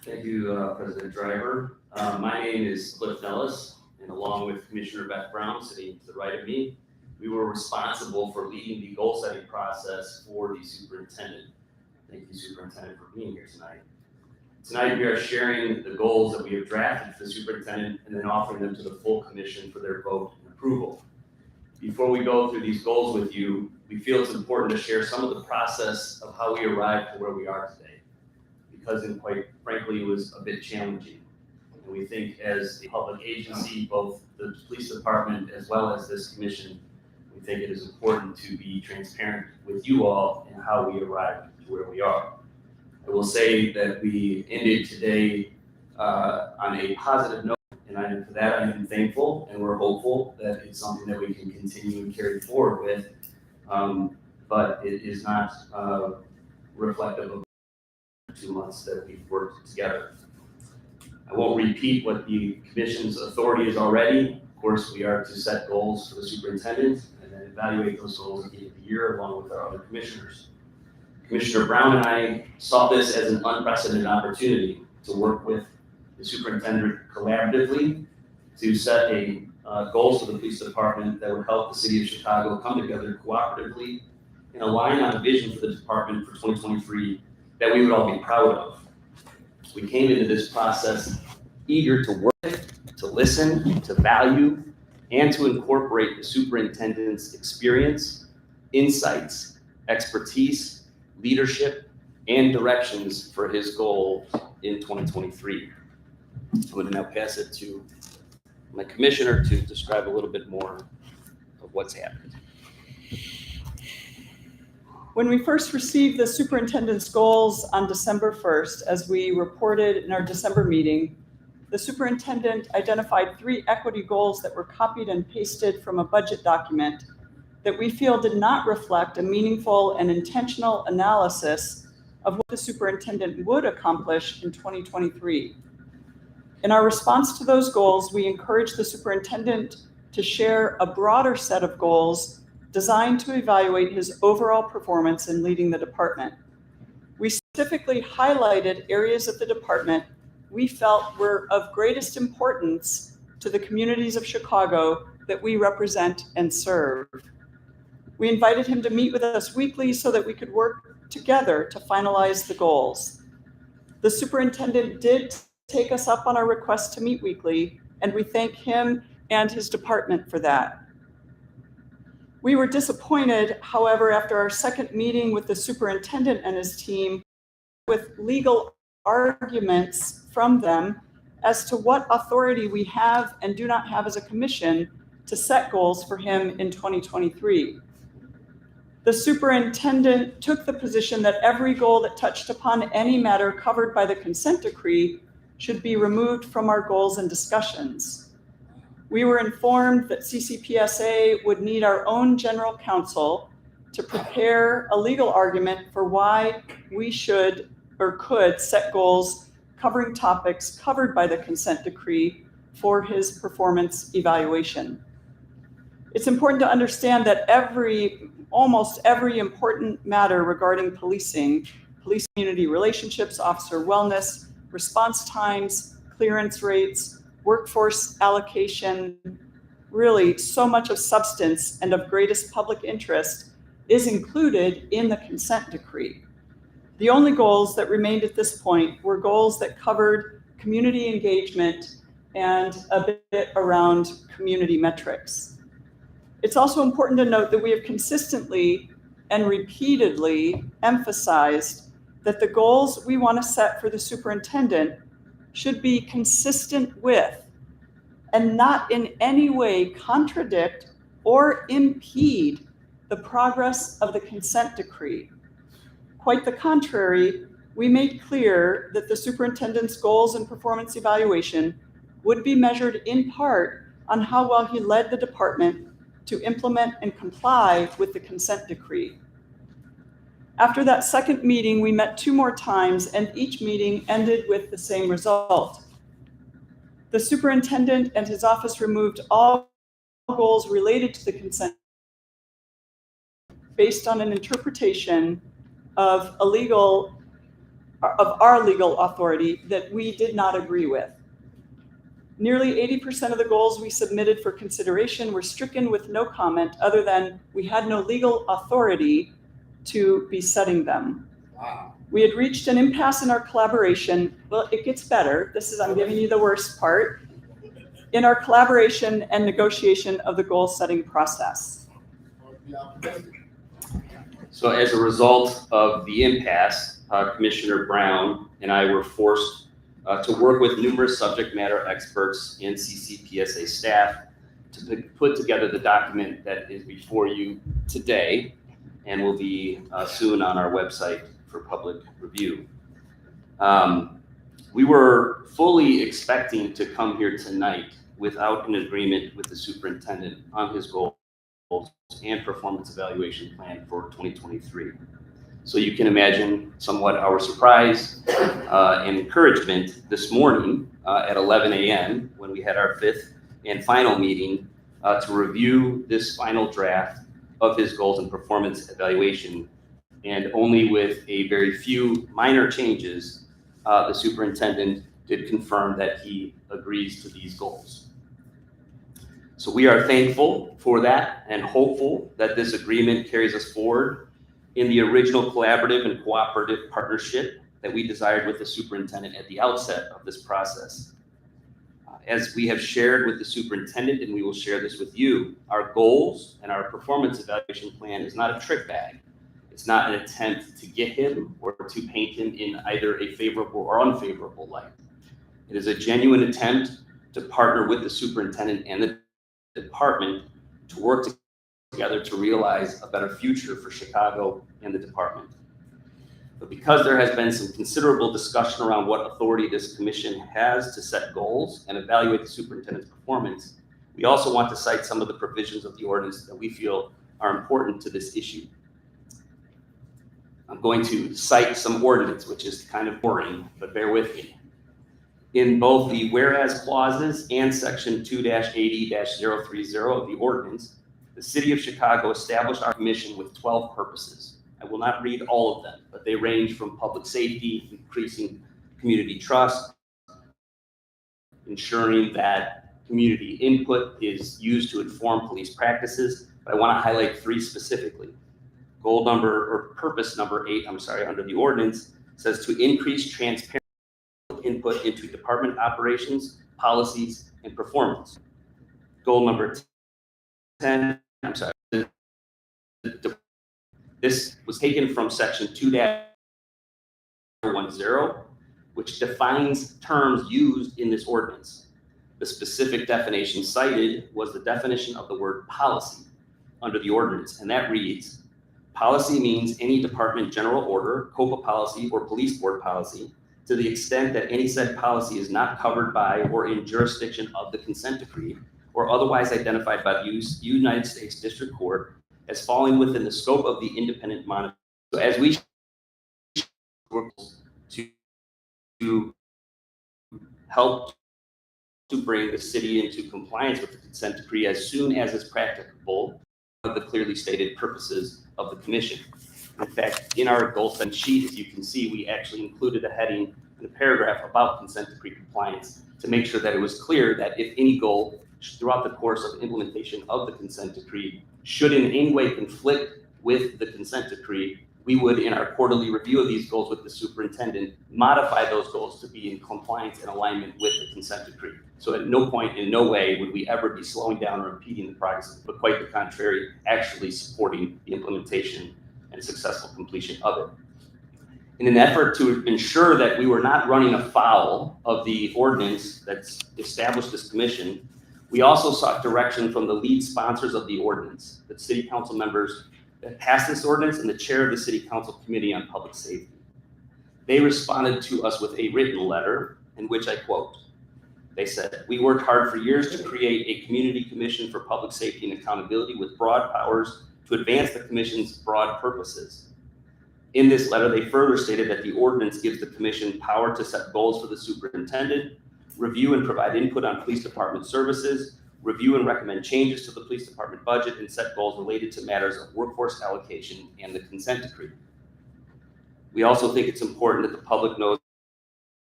Thank you, President Driver. My name is Cliff Nellis, and along with Commissioner Beth Brown, sitting to the right of me, we were responsible for leading the goal-setting process for the superintendent. Thank you, Superintendent, for being here tonight. Tonight, we are sharing the goals that we have drafted for the superintendent and then offering them to the full commission for their vote and approval. Before we go through these goals with you, we feel it's important to share some of the process of how we arrived to where we are today, because quite frankly, it was a bit challenging. And we think as a public agency, both the police department as well as this commission, we think it is important to be transparent with you all in how we arrived to where we are. I will say that we ended today on a positive note, and for that I am thankful, and we're hopeful that it's something that we can continue and carry forward with. But it is not reflective of 2 months that we've worked together. I won't repeat what the commission's authority is already. Of course, we are to set goals for the superintendent and then evaluate those goals at the end of the year along with our other commissioners. Commissioner Brown and I saw this as an unprecedented opportunity to work with the superintendent collaboratively to set a goals for the police department that would help the city of Chicago come together cooperatively and align on a vision for the department for 2023 that we would all be proud of. We came into this process eager to work, to listen, to value, and to incorporate the superintendent's experience, insights, expertise, leadership, and directions for his goal in 2023. I'm going to now pass it to my commissioner to describe a little bit more of what's happened. When we first received the superintendent's goals on December 1st, as we reported in our December meeting, the superintendent identified 3 equity goals that were copied and pasted from a budget document that we feel did not reflect a meaningful and intentional analysis of what the superintendent would accomplish in 2023. In our response to those goals, we encouraged the superintendent to share a broader set of goals designed to evaluate his overall performance in leading the department. We specifically highlighted areas of the department we felt were of greatest importance to the communities of Chicago that we represent and serve. We invited him to meet with us weekly so that we could work together to finalize the goals. The superintendent did take us up on our request to meet weekly, and we thank him and his department for that. We were disappointed, however, after our second meeting with the superintendent and his team with legal arguments from them as to what authority we have and do not have as a commission to set goals for him in 2023. The superintendent took the position that every goal that touched upon any matter covered by the consent decree should be removed from our goals and discussions. We were informed that CCPSA would need our own general counsel to prepare a legal argument for why we should or could set goals covering topics covered by the consent decree for his performance evaluation. It's important to understand that almost every important matter regarding policing, police community relationships, officer wellness, response times, clearance rates, workforce allocation, really so much of substance and of greatest public interest is included in the consent decree. The only goals that remained at this point were goals that covered community engagement and a bit around community metrics. It's also important to note that we have consistently and repeatedly emphasized that the goals we want to set for the superintendent should be consistent with and not in any way contradict or impede the progress of the consent decree. Quite the contrary, we made clear that the superintendent's goals and performance evaluation would be measured in part on how well he led the department to implement and comply with the consent decree. After that second meeting, we met 2 more times, and each meeting ended with the same result. The superintendent and his office removed all goals related to the consent based on an interpretation of our legal authority that we did not agree with. Nearly 80% of the goals we submitted for consideration were stricken with no comment other than we had no legal authority to be setting them. Wow. We had reached an impasse in our collaboration. Well, it gets better. I'm giving you the worst part. In our collaboration and negotiation of the goal setting process. So as a result of the impasse, Commissioner Brown and I were forced to work with numerous subject matter experts and CCPSA staff to put together the document that is before you today and will be soon on our website for public review. We were fully expecting to come here tonight without an agreement with the superintendent on his goals and performance evaluation plan for 2023. So you can imagine somewhat our surprise and encouragement this morning at 11 a.m. when we had our fifth and final meeting to review this final draft of his goals and performance evaluation. And only with a very few minor changes, the superintendent did confirm that he agrees to these goals. So we are thankful for that and hopeful that this agreement carries us forward in the original collaborative and cooperative partnership that we desired with the superintendent at the outset of this process. As we have shared with the superintendent, and we will share this with you, our goals and our performance evaluation plan is not a trick bag. It's not an attempt to get him or to paint him in either a favorable or unfavorable light. It is a genuine attempt to partner with the superintendent and the department to work together to realize a better future for Chicago and the department. But because there has been some considerable discussion around what authority this commission has to set goals and evaluate the superintendent's performance, we also want to cite some of the provisions of the ordinance that we feel are important to this issue. I'm going to cite some ordinance, which is kind of boring, but bear with me. In both the whereas clauses and section 2-80-030 of the ordinance, the city of Chicago established our commission with 12 purposes. I will not read all of them, but they range from public safety, increasing community trust, ensuring that community input is used to inform police practices. But I want to highlight three specifically. Goal number or purpose number 8, under the ordinance says to increase transparency input into department operations, policies, and performance. Goal number 10, this was taken from section 2-10, which defines terms used in this ordinance. The specific definition cited was the definition of the word policy under the ordinance, and that reads, policy means any department general order, COPA policy, or police board policy, to the extent that any said policy is not covered by or in jurisdiction of the consent decree or otherwise identified by the United States District Court as falling within the scope of the independent monitoring. So as we work to help to bring the city into compliance with the consent decree as soon as is practicable, of the clearly stated purposes of the commission. In fact, in our goal setting sheet, as you can see, we actually included a heading and a paragraph about consent decree compliance to make sure that it was clear that if any goal throughout the course of implementation of the consent decree should in any way conflict with the consent decree, we would, in our quarterly review of these goals with the superintendent, modify those goals to be in compliance and alignment with the consent decree. So at no point, in no way, would we ever be slowing down or impeding the progress, but quite the contrary, actually supporting the implementation and successful completion of it. In an effort to ensure that we were not running afoul of the ordinance that's established this commission, we also sought direction from the lead sponsors of the ordinance, the city council members that passed this ordinance and the chair of the city council committee on public safety. They responded to us with a written letter in which I quote, they said, "We worked hard for years to create a community commission for public safety and accountability with broad powers to advance the commission's broad purposes." In this letter, they further stated that the ordinance gives the commission power to set goals for the superintendent, review and provide input on police department services, review and recommend changes to the police department budget, and set goals related to matters of workforce allocation and the consent decree. We also think it's important that the public knows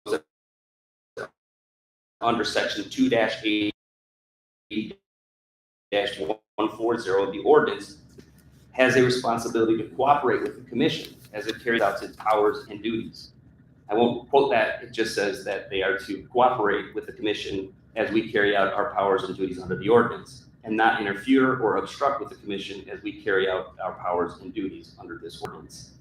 that under section 2-80-140 of the ordinance has a responsibility to cooperate with the commission as it carries out its powers and duties. I won't quote that, it just says that they are to cooperate with the commission as we carry out our powers and duties under the ordinance, and not interfere or obstruct with the commission as we carry out our powers and duties under this ordinance.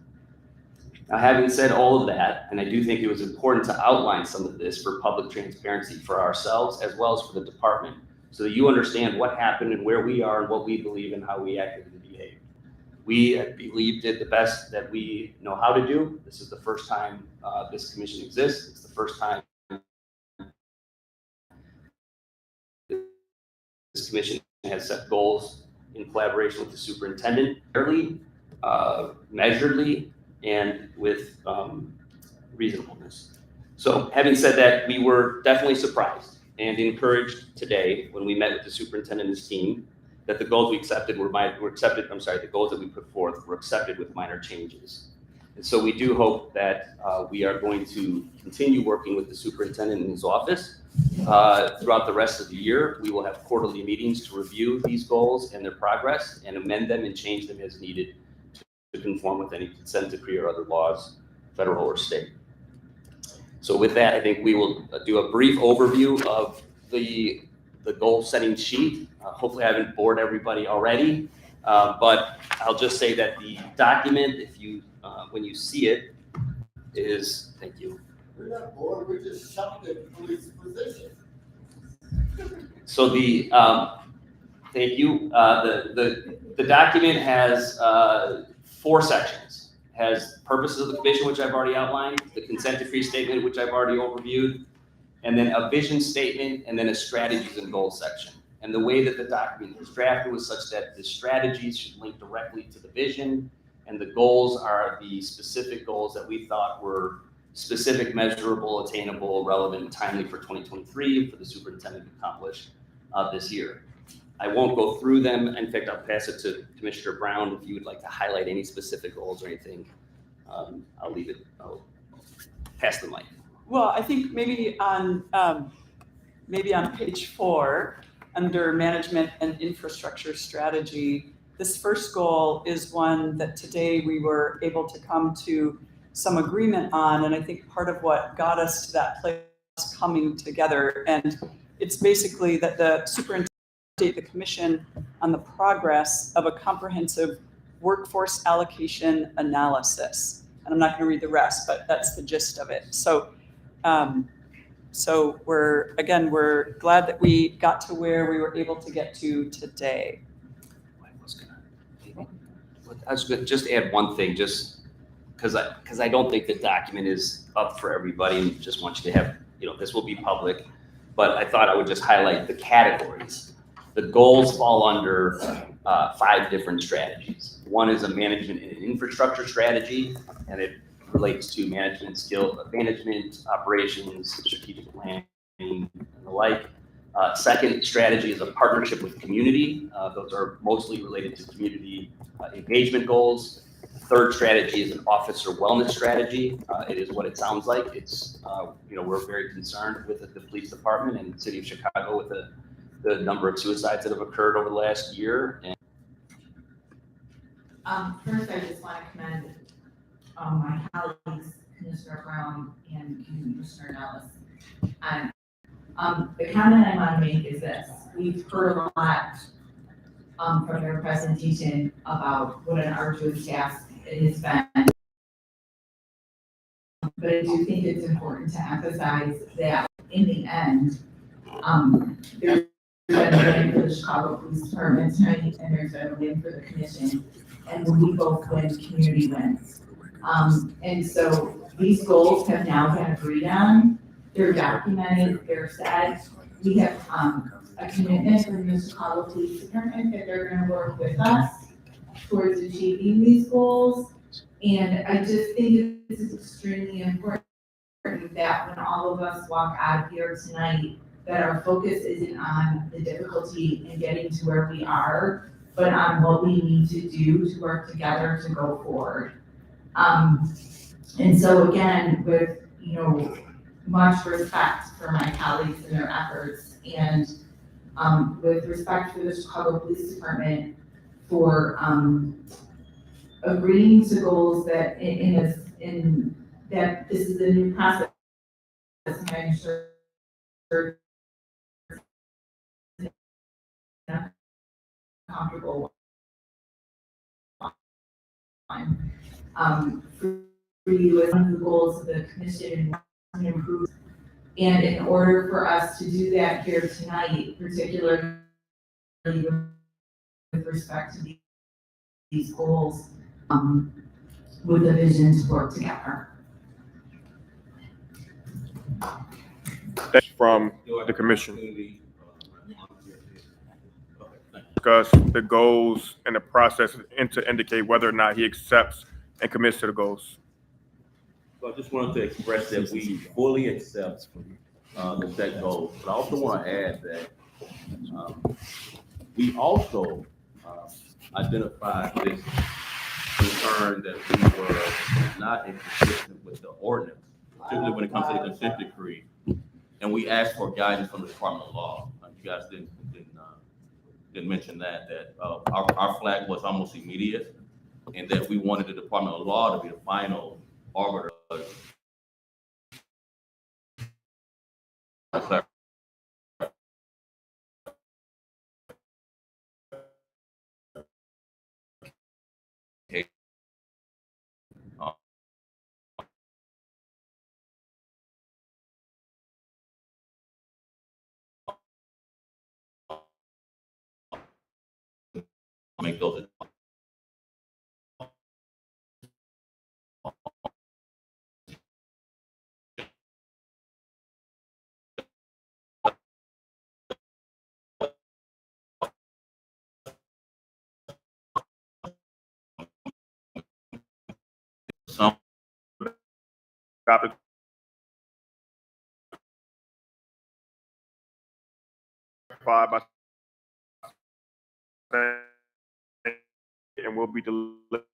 Now, having said all of that, and I do think it was important to outline some of this for public transparency for ourselves as well as for the department, so that you understand what happened and where we are and what we believe and how we actively behave. We, I believe, did the best that we know how to do. This is the first time this commission exists. It's the first time this commission has set goals in collaboration with the superintendent, fairly, measuredly, and with reasonableness. So having said that, we were definitely surprised and encouraged today when we met with the superintendent and his team that the goals we accepted the goals that we put forth were accepted with minor changes. And so we do hope that we are going to continue working with the superintendent in his office. Throughout the rest of the year, we will have quarterly meetings to review these goals and their progress and amend them and change them as needed to conform with any consent decree or other laws, federal or state. So with that, I think we will do a brief overview of the goal setting sheet. Hopefully I haven't bored everybody already, but I'll just say that the document, if you, when you see it, is, thank you. We're not bored, we're just shocked at police position. So the, thank you, the document has 4 sections. Has purposes of the commission, which I've already outlined, the consent decree statement, which I've already overviewed, and then a vision statement, and then a strategies and goals section. And the way that the document was drafted was such that the strategies should link directly to the vision, and the goals are the specific goals that we thought were specific, measurable, attainable, relevant, timely for 2023 for the superintendent to accomplish this year. I won't go through them. In fact, I'll pass it to Commissioner Brown if you would like to highlight any specific goals or anything. I'll leave it. I'll pass the mic. Well, I think maybe on page 4, under management and infrastructure strategy, this first goal is one that today we were able to come to some agreement on, and I think part of what got us to that place was coming together. And it's basically that the superintendent update the commission on the progress of a comprehensive workforce allocation analysis. And I'm not going to read the rest, but that's the gist of it. So we're glad that we got to where we were able to get to today. I was going to just add one thing, just because I don't think the document is up for everybody, and just want you to have, this will be public, but I thought I would just highlight the categories. The goals fall under 5 different strategies. One is a management and infrastructure strategy, and it relates to management operations, strategic planning, and the like. Second strategy is a partnership with community. Those are mostly related to community engagement goals. Third strategy is an officer wellness strategy. It is what it sounds like. It's, we're very concerned with the police department and the city of Chicago with the number of suicides that have occurred over the last year. And first, I just want to commend my colleagues, Commissioner Brown and Commissioner Nellis. The comment I want to make is this. We've heard a lot from your presentation about what an arduous task it has been. But I do think it's important to emphasize that in the end, there's been a win for the Chicago Police Department tonight, and there's been a win for the commission. And when we both win, community wins. And so these goals have now been agreed on. They're documented, they're set. We have a commitment from the Chicago Police Department that they're going to work with us towards achieving these goals. And I just think it's extremely important that when all of us walk out of here tonight, that our focus isn't on the difficulty in getting to where we are, but on what we need to do to work together to go forward. And so again, with, much respect for my colleagues and their efforts, and with respect for the Chicago Police Department for agreeing to goals that that this is a new process. And I'm sure comfortable for was one of the goals of the commission and improve. And in order for us to do that here tonight, particularly with respect to these goals, with the vision to work together. That's from the commission. Discuss the goals and the process and to indicate whether or not he accepts and commits to the goals. So I just wanted to express that we fully accept the set goals, but I also want to add that we also identified this concern that we were not inconsistent with the ordinance, particularly when it comes to the consent decree, and we asked for guidance from the Department of Law. You guys didn't mention that our flag was almost immediate, and that we wanted the Department of Law to be the final arbiter. Make those. Some Adopted. By and will be delivered.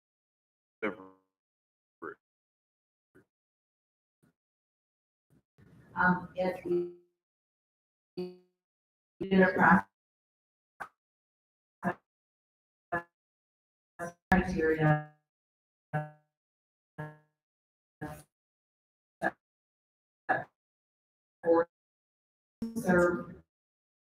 Yes, we did a process criteria. For serve